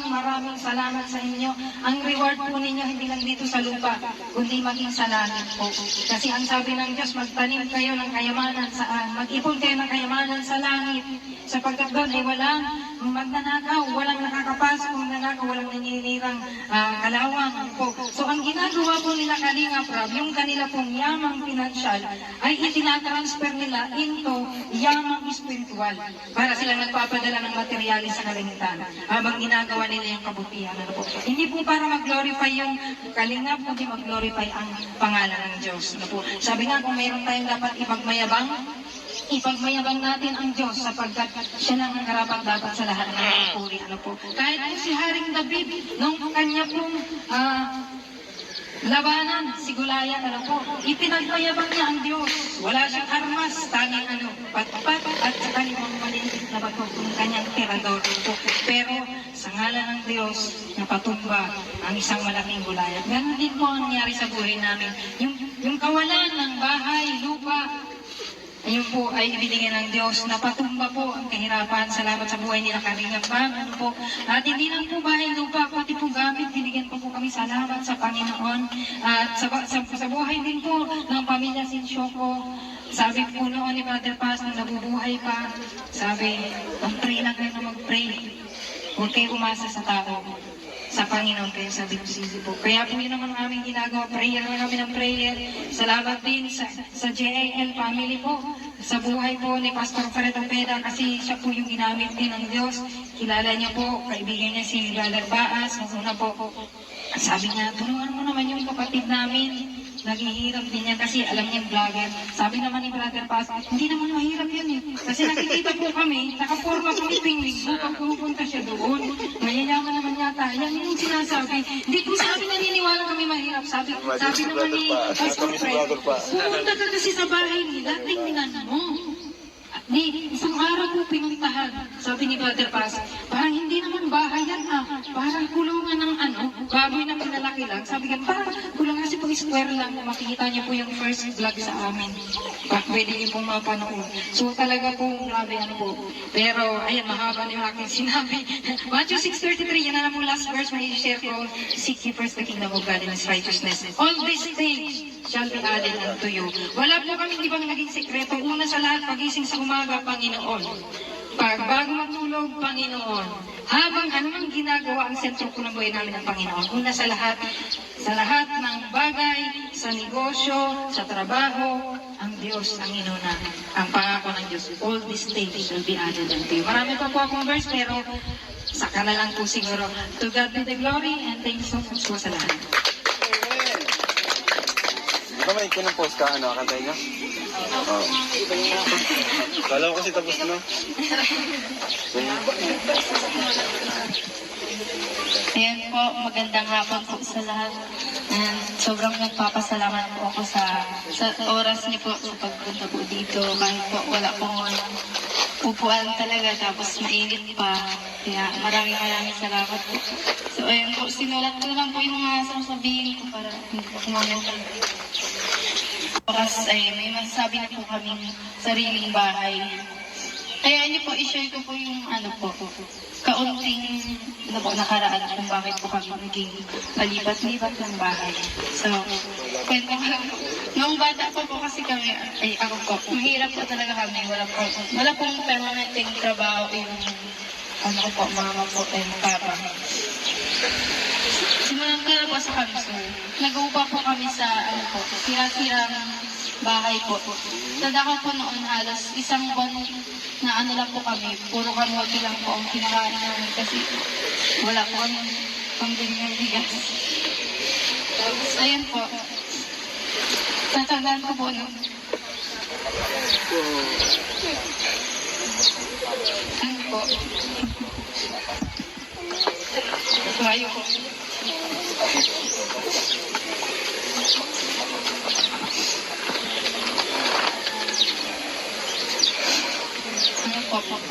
salamat sa inyo. Ang reward po ninyo hindi lang dito sa lupa, kundi maging sa langit po. Kasi ang sabi ng Diyos, magtanim kayo ng kayamanan saan? Mag-ipon kayo ng kayamanan sa langit. Sapagkat doon ay walang magnanakaw, walang nakakapasok, walang naninirang kalawang po. So ang ginagawa po nila Kalingap Rab, yung kanila pong yamang pinansyal, ay itinatransfer nila into yamang spiritual para silang nagpapadala ng materyales sa kalangitan habang ginagawa nila yung kabutihan. Ano po? Hindi po para mag-glorify yung kalingap, kundi mag-glorify ang pangalan ng Diyos. Ano po? Sabi nga, kung mayroon tayong dapat ipagmayabang natin ang Diyos sapagkat siya lang ang karapat-dapat sa lahat ng puri. Ano po? Kahit po si Haring David, nung kanya pong labanan, si Goliath, ano po, ipinagmayabang niya ang Diyos. Wala siyang armas, tanging patpat at saka limang maliliit na bato ng kanyang tirador. Pero sa ngalan ng Diyos, napatumba ang isang malaking Goliath. Ganun din po ang nangyari sa buhay namin. Yung kawalan ng bahay, lupa, ayun po ay ibinigay ng Diyos. Napatumba po ang kahirapan. Salamat sa buhay nila Kalingap Ma'am. Ano po? At hindi lang po bahay lupa, pati po gamit. Binigyan po kami salamat sa Panginoon. At sa buhay din po ng pamilya Sinsyoko. Sabi po noon ni Brother Paz nung nabubuhay pa, sabi, mag-pray lang kayo na mag-pray. Huwag kayo umasa sa tao. Sa Panginoon kayo, sabi ko sisi po. Kaya po yun naman ang aming ginagawa. Prayer na kami ng prayer. Salamat din sa JAL family po. Sa buhay po ni Pastor Fred Opeda kasi siya po yung ginamit din ng Diyos. Kilala niya po, kaibigan niya si Brother Baas. Una po, sabi niya, tulungan mo naman yung kapatid namin. Naghihirap din yan kasi alam niya vlogger. Sabi naman ni Brother Paz, hindi naman mahirap yan eh. Kasi nakikita po kami, nakaporma kami tuwing linggo pag pupunta siya doon. Mayayaman naman yata. Yan yung sinasabi. Hindi po sa amin naniniwala kami mahirap. Sabi naman ni Pastor Fred, pupunta ka kasi sa bahay nila, tingnan mo. Di, isang araw po pinuntahan. Sabi ni Brother Paz, parang hindi naman bahay yan parang kulungan ng baboy na pinalaki lang. Sabi ka, parang kulungan kasi pag square lang. Makikita niyo po yung first vlog sa amin. Pwede niyo pong mapanood. So talaga po, grabe po. Pero, ayan, mahaba na yung aking sinabi. Matthew 6:33, yan na lang po last verse. May share ko, seek ye first the kingdom of God and His righteousness. All these things shall be added unto you. Wala po kami ibang naging sekreto. Una sa lahat, pagising sa umaga, Panginoon. Bago matulog, Panginoon. Habang anumang ginagawa ang sentro po ng buhay namin ng Panginoon. Una sa lahat ng bagay, sa negosyo, sa trabaho, ang Diyos ang inuna. Ang pangako ng Diyos, all these things shall be added unto you. Marami pa po akong verse, pero saka na lang po siguro. To God be the glory, and thank you so much po sa lahat. Di ba may kinupost ka, kantay niya? Oo. Kala ko kasi tapos na. Ayan po, magandang hapon po sa lahat. And sobrang nagpapasalamat po ako sa oras niyo po sa pagpunta po dito. Kahit po wala pong upuan talaga, tapos mainit pa. Kaya maraming salamat po. So ayun po, sinulat ko lang po yung mga sasabihin ko para hindi po kumamit. Bukas ay may masasabi na po kaming sariling bahay. Kaya niyo po, i-share ko po yung kaunting nakaraan kung bakit po kami naging palipat-lipat ng bahay. So, kwento ko lang po. Noong bata po kasi kami, ako po, mahirap po talaga kami. Wala pong permanenteng trabaho yung mama po tayo papa. Simulan ko na po sa kanso. Nag-uupa po kami sa, sira-sirang bahay po. Tanda ko po noon halos isang buwan na lang po kami. Puro kamote lang po ang kinakain namin kasi wala po kami pambili ng bigas. Tapos ayun po. Tatandaan ko po no. Ano po. Ayaw po.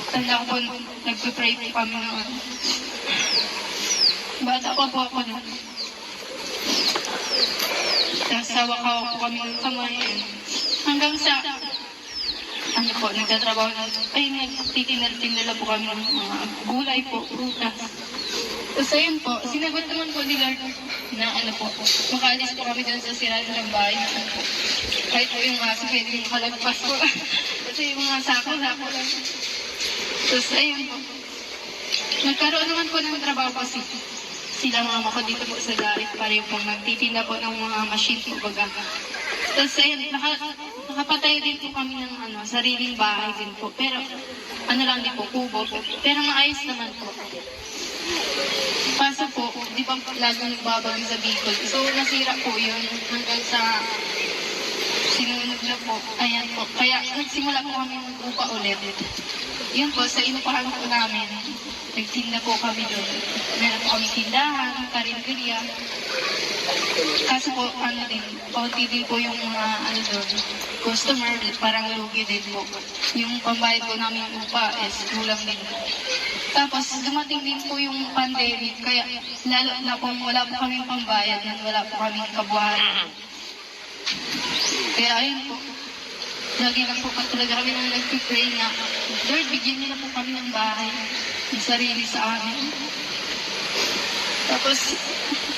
Tanda ko po, nagpipray po kami noon. Bata pa po ako noon. Nasawa ka po kami ng kamay. Hanggang sa, nagtatrabaho na, nagtitinala po kami ng mga gulay po, prutas. Tapos ayun po, sinagot naman po ni Lord na makaalis po kami dyan sa siraan ng bahay. Kahit po yung aso, pwede yung kalagpas po. Kasi yung mga sako lang. Tapos ayun po, nagkaroon naman po ng trabaho kasi sila mama ko dito po sa Garit, pareho pong nagtitinda po ng mga machine po baga. Tapos ayun, nakapatayo din po kami ng sariling bahay din po. Pero ano lang din po, kubo. Pero maayos naman po. Kaso po, di ba laging nagbabagyo sa Bicol? So nasira po yun hanggang sa sinunod na po. Ayan po. Kaya nagsimula po kami mag-upa ulit. Yun po, sa inupahan po namin, nagtinda po kami doon. Meron po kami tindahan, karinderya. Kaso po, konti din po yung mga doon, customer, parang lugi din po. Yung pambayad po namin yung upa is kulang din po. Tapos dumating din po yung pandemic, kaya lalo na po wala po kaming pambayad, wala po kaming kabuhayan. Kaya ayun po, lagi lang po talaga kami nang nagpipray na, Lord, bigyan niyo na po kami ng bahay, ng sarili sa amin. Tapos,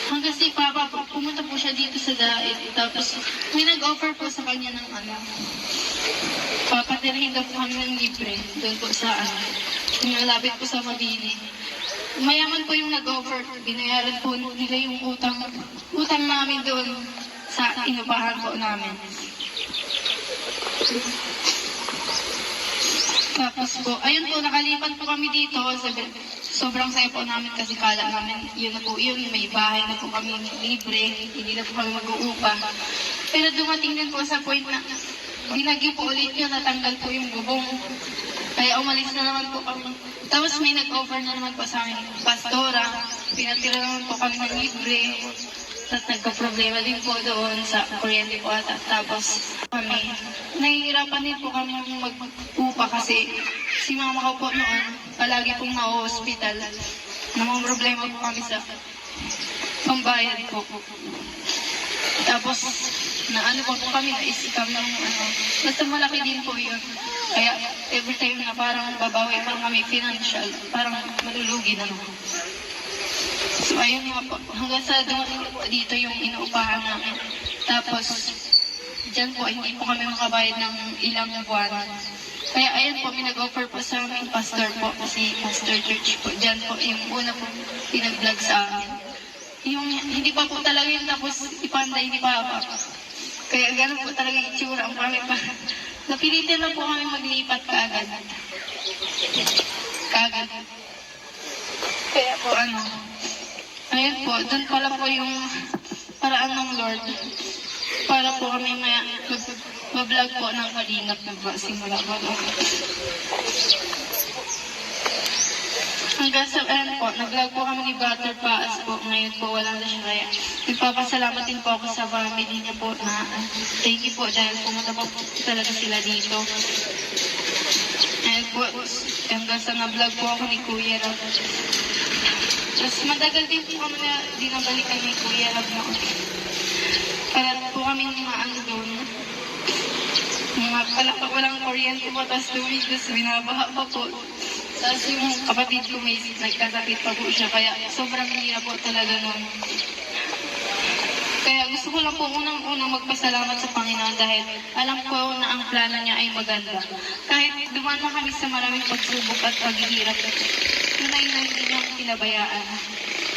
hanggang si Papa, pumunta po siya dito sa Daet. Tapos, may nag-offer po sa kanya ng papatirahin daw po kami ng libre doon po sa malapit po sa Mabini. Mayaman po yung nag-offer, binayaran po nila yung utang namin doon sa inupahan po namin. Tapos po, ayun po, nakalipat po kami dito. Sobrang saya po namin kasi kala namin, yun na po yun, may bahay na po kami libre, hindi na po kami mag-uupa. Pero dumating din po sa point na binagyo po ulit yun, natanggal po yung bubong. Kaya umalis na naman po kami. Tapos may nag-offer na naman po sa amin, pastora, pinatira naman po kami ng libre. At nagka-problema din po doon sa kuryente po ata. Tapos kami, nahihirapan din po kami mag-upa kasi si mama ko po noon, palagi pong na-hospital. Namang problema po kami sa pambayad po. Tapos, po kami, na-isikam ng basta malaki din po yun. Kaya every time na parang babawi pa kami financial, parang malulugi na naman. So ayun nga po, hanggang sa dito yung inuupahan namin. Tapos, dyan po, hindi po kami makabayad ng ilang buwan. Kaya ayun po, may nag-offer po sa amin, pastor po, kasi pastor church po. Dyan po, yung una po pinag-vlog sa amin. Yung hindi pa po talaga yung tapos ipanday ni Papa. Kaya gano'n po talaga yung itsura ang kami pa. Napilitin na po kami maglipat kaagad. Kaya po ayun po, doon pala po yung paraan ng Lord. Para po kami mag-vlog po ng Kalingap na po, simula po doon. Hanggang sa po, nag-vlog po kami ni Brother Paas po. Ngayon po, wala na siya kaya. Nagpapasalamat din po ako sa family niya po na thank you po dahil pumunta po talaga sila dito. Ayun po, hanggang sa na-vlog po ako ni Kuya Rab. Tapos matagal din po kami na dinabalikan ni Kuya Rab na para po kami doon. Walang kuryente po, tapos tubig, tapos binabaha pa po. Tapos yung kapatid ko may nagkasakit pa po siya, kaya sobrang hirap po talaga nun. Kaya gusto ko lang po unang magpasalamat sa Panginoon dahil alam ko na ang plano niya ay maganda. Kahit dumaan na kami sa maraming pagsubok at paghihirap, tunay na hindi niya ako pinabayaan.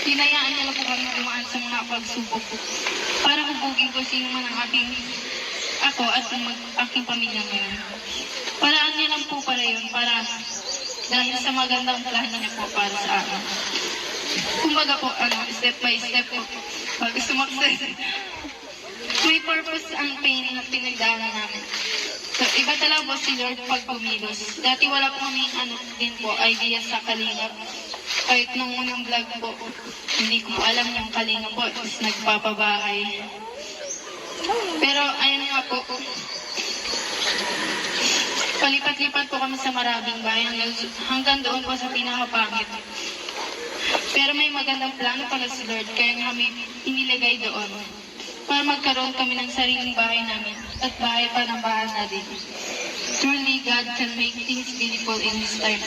Hinayaan niya lang po kami dumaan sa mga pagsubok para hubugin ko sino man ang ako at aking pamilya ngayon. Paraan niya lang po para yun, para dahil sa magandang plano niya po para sa akin. Kumbaga po, step by step po, pag sumakses, may purpose ang pain na pinagdaanan namin. So, iba talaga po si Lord pag pumilos. Dati wala po kami din po, idea sa Kalingap. Kahit nung unang vlog po, hindi ko alam yung Kalingap po, is nagpapabahay. Pero ayun nga po, palipat-lipat po kami sa maraming bayan hanggang doon po sa pinakapangit. Pero may magandang plano pala si Lord, kaya kami inilagay doon para magkaroon kami ng sariling bahay namin at bahay pa ng bahay natin. Truly, God can make things beautiful in His time.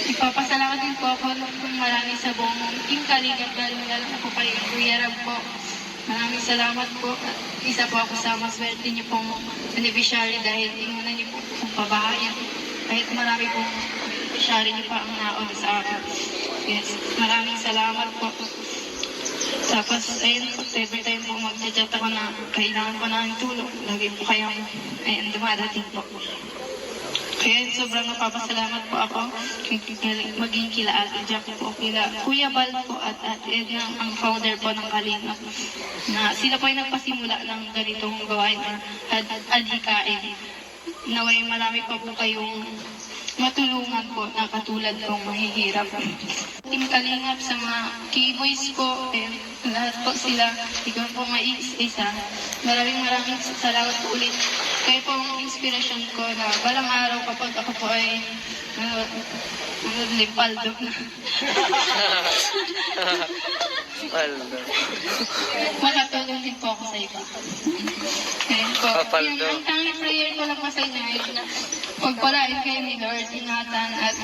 Ipapasalamat din po ako ng marami sa buong Team Kalingap dahil lalo po kayo, Kuya Rab po. Maraming salamat po. Isa po ako sa maswerte niyo pong beneficiary dahil inunan niyo po kung pabahayan. Kahit marami pong beneficiary niyo pa ang naon sa akin. Yes, maraming salamat po. Tapos, ayun, every time po mag-chat ako na kailangan ko na ng tulong, lagi po kayong, ayun, dumadating po. Kaya sobrang napapasalamat po ako maging kila Ate Jackie po, kila Kuya Bal po at Ate Edna, ang founder po ng Kalingap, na sila po ay nagpasimula ng ganitong gawain na adhikain. Naway marami pa po kayong matulungan po na katulad kong mahihirap. Team Kalingap sa mga K-Boys po, lahat po sila, ikaw po isa. Maraming salamat po ulit. Kayo po ang inspirasyon ko na balang araw kapag ako po ay limpaldo na. Makatulong din po ako sa iba. Ayun po. Yung ang tanging prayer ko lang po sa inyo ay pagpalain kayo ni Lord, ingatan at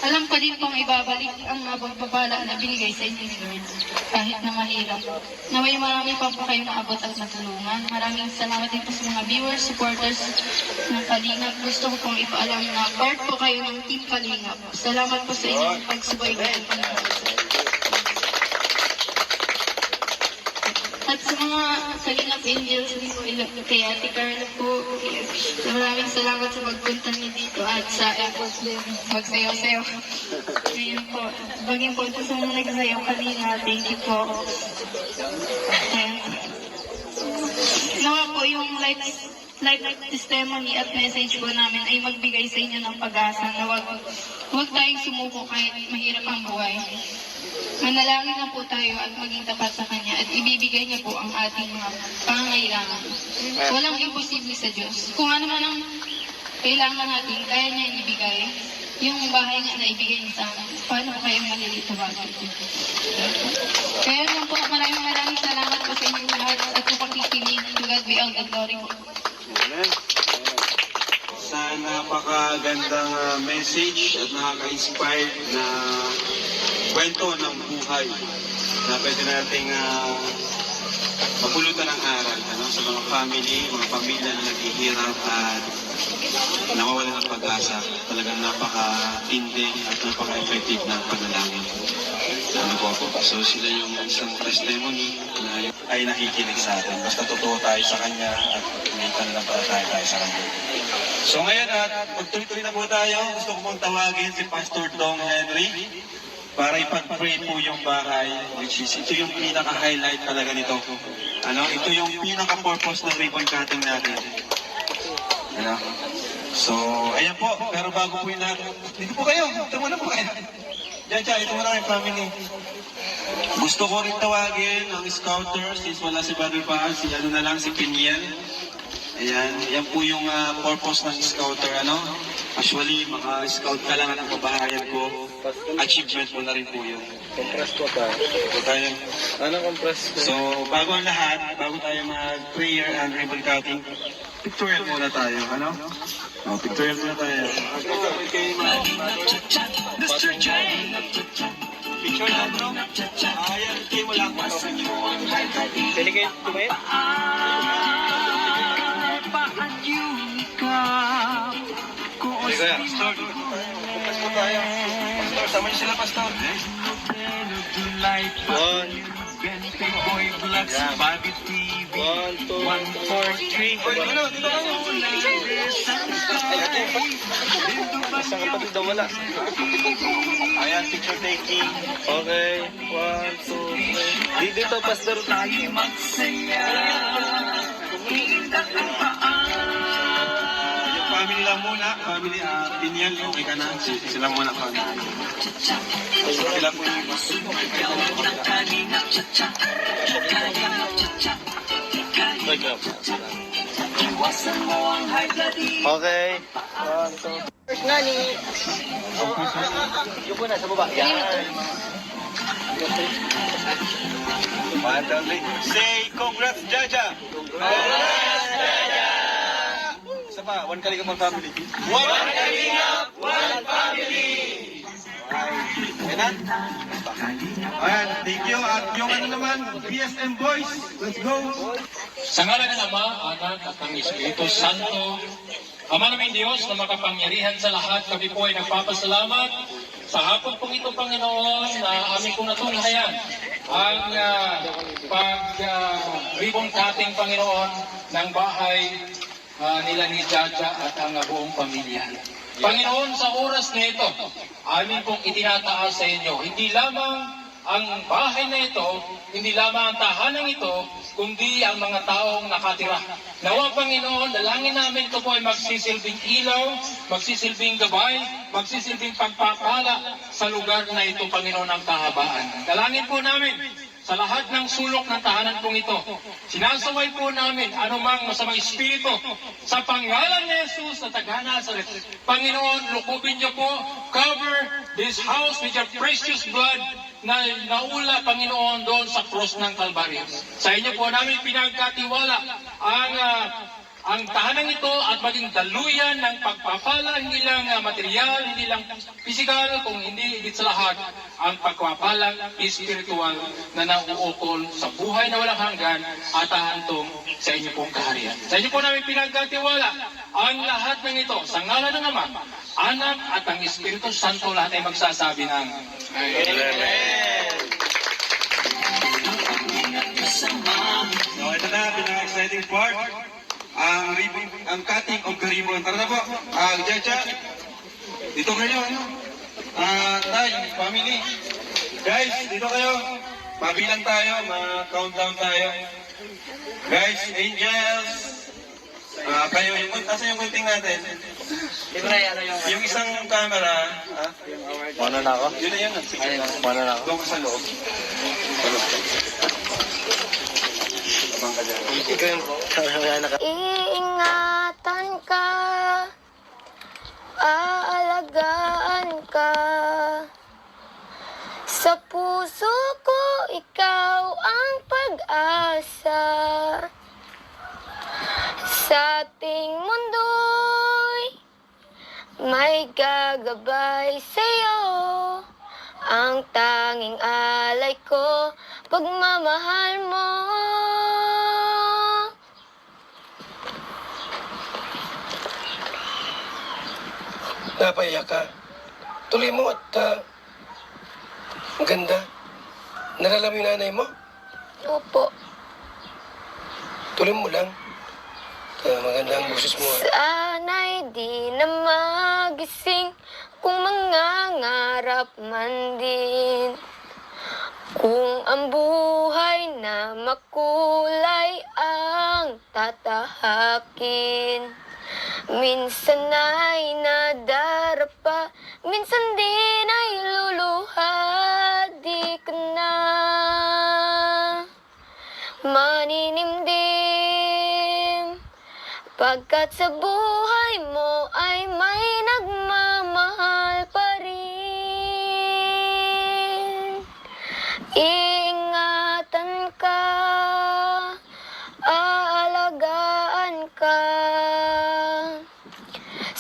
alam ko din pong ibabalik ang mapagpapala na binigay sa inyo ni Lord kahit na mahirap. Naway marami pa po kayong maabot at matulungan. Maraming salamat din po sa mga viewers, supporters ng Kalingap. Gusto ko pong ipaalam na part po kayo ng Team Kalingap. Salamat po sa inyong pagsubaybay. At sa mga Kalingap Angels, kay Ate Carla po, maraming salamat sa pagpunta niyo dito at sa effort din magsayaw-sayaw. Ngayon po, bagay po ito sa mga nagsayaw kanina, thank you po. Ayan. Nawa po yung life testimony at message po namin ay magbigay sa inyo ng pag-asa na huwag tayong sumuko kahit mahirap ang buhay. Manalangin na po tayo at maging tapat sa Kanya at ibibigay niya po ang ating mga pangangailangan. Walang imposible sa Diyos. Kung ano man ang kailangan natin, kaya niya ibigay. Yung bahay nga na ibigay niya sa amin, paano kayong malilito bakit? Kaya lang po, maraming salamat po sa inyong lahat at sa pakikinig. To God be all the glory po. Sa napakagandang message at nakaka-inspire na kwento ng buhay na pwede nating mapulutan ng aral sa mga mga pamilya na naghihirap at nawawalan ng pag-asa. Talagang napaka-tindi at napaka-effective ng panalangin. So sila yung isang testimony na ay nakikinig sa atin. Basta totoo tayo sa Kanya at may pananampalataya tayo sa Kanya. So ngayon magtuloy-tuloy na po tayo. Gusto ko mong tawagin si Pastor Dong Henry para ipag-pray po yung bahay, which is ito yung pinaka-highlight talaga nito. Ito yung pinaka-purpose ng ribbon cutting natin. So, ayan po. Pero bago po yung natin, dito po kayo. Ito muna po kayo. Diyan, ito muna yung family. Gusto ko rin tawagin ang scouter, since wala si Brother Pahal, si Piniel. Ayan, yan po yung purpose ng scouter, Actually, scout ka lang ang kabahayan ko. Achievement mo na rin po yun. Compress po tayo. Anong compress? So, bago ang lahat, bago tayo mag-prayer and ribbon cutting, pictorial muna tayo, pictorial muna tayo. Mr. J! Picture lang, bro. Ayan, kayo mo lang. Delegate, kumain? Hindi kaya. Pastor, compress po tayo. Pastor, sama niyo sila, Pastor. 1, 2, 3. Dito kayo. Isang kapatid daw wala. Ayan, picture taking. Okay, 1, 2, 3. Dito, Pastor. Yung family lang muna. Family, Piniel, okay ka na. Sila muna, family. Sila po yung Okay. 1, 2. Nga ni... Yung muna sa baba. Say, congrats, Jaja! Congrats, Jaja! Isa pa, one Kalingap family. One Kalingap, one family! Ayan na? Ayan, thank you. At yung naman, PSM Boys, let's go! Sa ngalan ng Ama, Anak at ng Espiritu Santo, Ama namin Diyos na makapangyarihan sa lahat, kami po ay nagpapasalamat sa hapon pong ito, Panginoon, na aming kong natunghayan ang pag-ribbon cutting, Panginoon, ng bahay nila ni Jaja at ang buong pamilya. Panginoon, sa oras na ito, amin pong itinataas sa inyo, hindi lamang ang bahay na ito, hindi lamang ang tahanan ito, kundi ang mga taong nakatira. Nawa, Panginoon, dalangin namin ito po ay magsisilbing ilaw, magsisilbing gabay, magsisilbing pagpapala sa lugar na ito, Panginoon, ng kahabaan. Dalangin po namin sa lahat ng sulok ng tahanan pong ito. Sinasaway po namin anumang masamang espiritu sa pangalan ni Jesus na taga-Nazaret. Panginoon, lukubin niyo po, cover this house with your precious blood na naula, Panginoon, doon sa cross ng Kalbaryo. Sa inyo po namin pinagkatiwala ang tahanan ito at maging daluyan ng pagpapala, hindi lang material, hindi lang physical, kung hindi higit sa lahat ang pagpapala spiritual na nauukol sa buhay na walang hanggan at hahantong sa inyo pong kaharian. Sa inyo po namin pinagkatiwala ang lahat ng ito sa ngalan ng Ama, Anak at ang Espiritu Santo, lahat ay magsasabi ng Amen. So ito na, pinaka-exciting part. Ang cutting of the ribbon. Tara na po. Jaja, dito kayo. Tay, family. Guys, dito kayo. Mabilang tayo, ma-countdown tayo. Guys, angels. Kayo, nasa yung kunting natin. Yung isang camera. Mana na ako? Yun na yan. Mana na ako? Doon ka sa loob. Iingatan ka, aalagaan ka. Sa puso ko, ikaw ang pag-asa. Sa ating mundo'y may gagabay sa'yo. Ang tanging alay ko, pagmamahal mo. Napaiyak ka. Tuloy mo at ang ganda. Nalala mo yung nanay mo? Opo. Tuloy mo lang. Maganda ang boses mo. Sana'y di na magising kung mangangarap man din. Kung ang buhay na makulay ang tatahakin. Minsan ay nadarapa, minsan din ay luluha. Di ka na maninimdim, pagkat sa buhay mo ay may nagmamahal pa rin. Iingatan ka, aalagaan ka.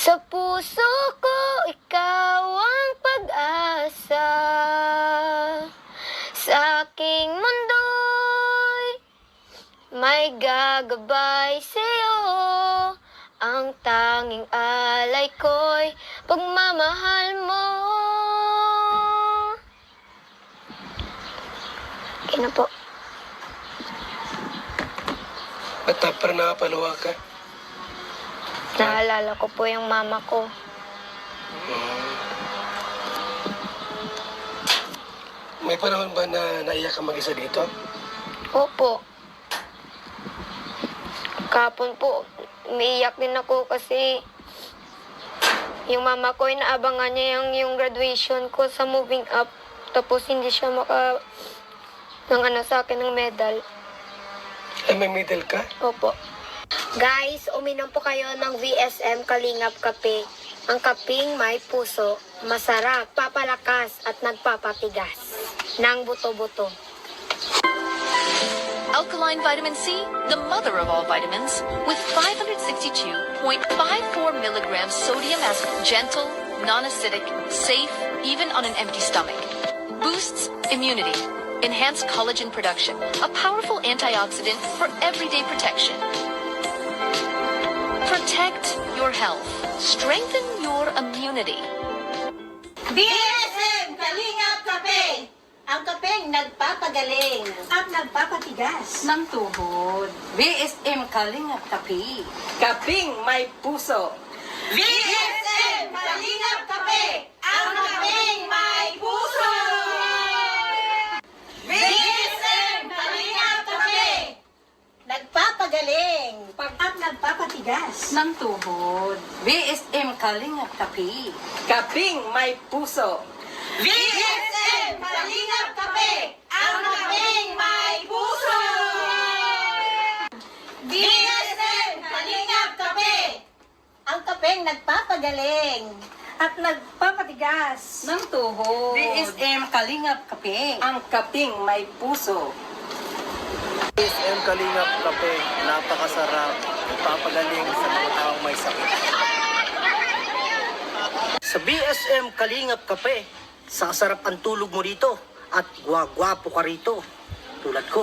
Sa puso ko, ikaw ang pag-asa. Sa aking mundo'y may gagabay sa'yo. Ang tanging alay ko'y pagmamahal mo. Okay na po. Ba't parang nakapaluwa ka? Naalala ko po yung mama ko. May panahon ba na naiyak ka mag-isa dito? Opo. Kapon po, umiiyak din ako kasi yung mama ko, inaabangan niya yung graduation ko sa moving up. Tapos hindi siya sa akin ng medal. Ay, may medal ka? Opo. Guys, uminom po kayo ng VSM Kalingap Kape. Ang kaping may puso, masarap, papalakas at nagpapatigas ng buto-buto. Alkaline vitamin C, the mother of all vitamins, with 562.54 milligrams sodium as gentle, non-acidic, safe, even on an empty stomach. Boosts immunity, enhanced collagen production, a powerful antioxidant for everyday protection. Protect your health. Strengthen your immunity. BSM Kalingap Kape! Ang kapeng nagpapagaling at nagpapatigas ng tuhod. BSM Kalingap Kape. Kaping may puso. VSM Kalingap Kape, ang kapeng may puso! VSM Kalingap Kape, nagpapagaling at nagpapatigas ng tuhod. BSM Kalingap Kape. Kaping may puso. VSM Kalingap Kape, ang kapeng may puso! VSM Kalingap Kape, ang kapeng nagpapagaling at nagpapatigas ng tuhod. BSM Kalingap Kape. Ang kaping may puso. BSM Kalingap Kape, napakasarap. Nagpapagaling sa mga taong may sakit. Sa BSM Kalingap Kape, sasarap ang tulog mo rito at gwagwapo ka rito. Tulad ko.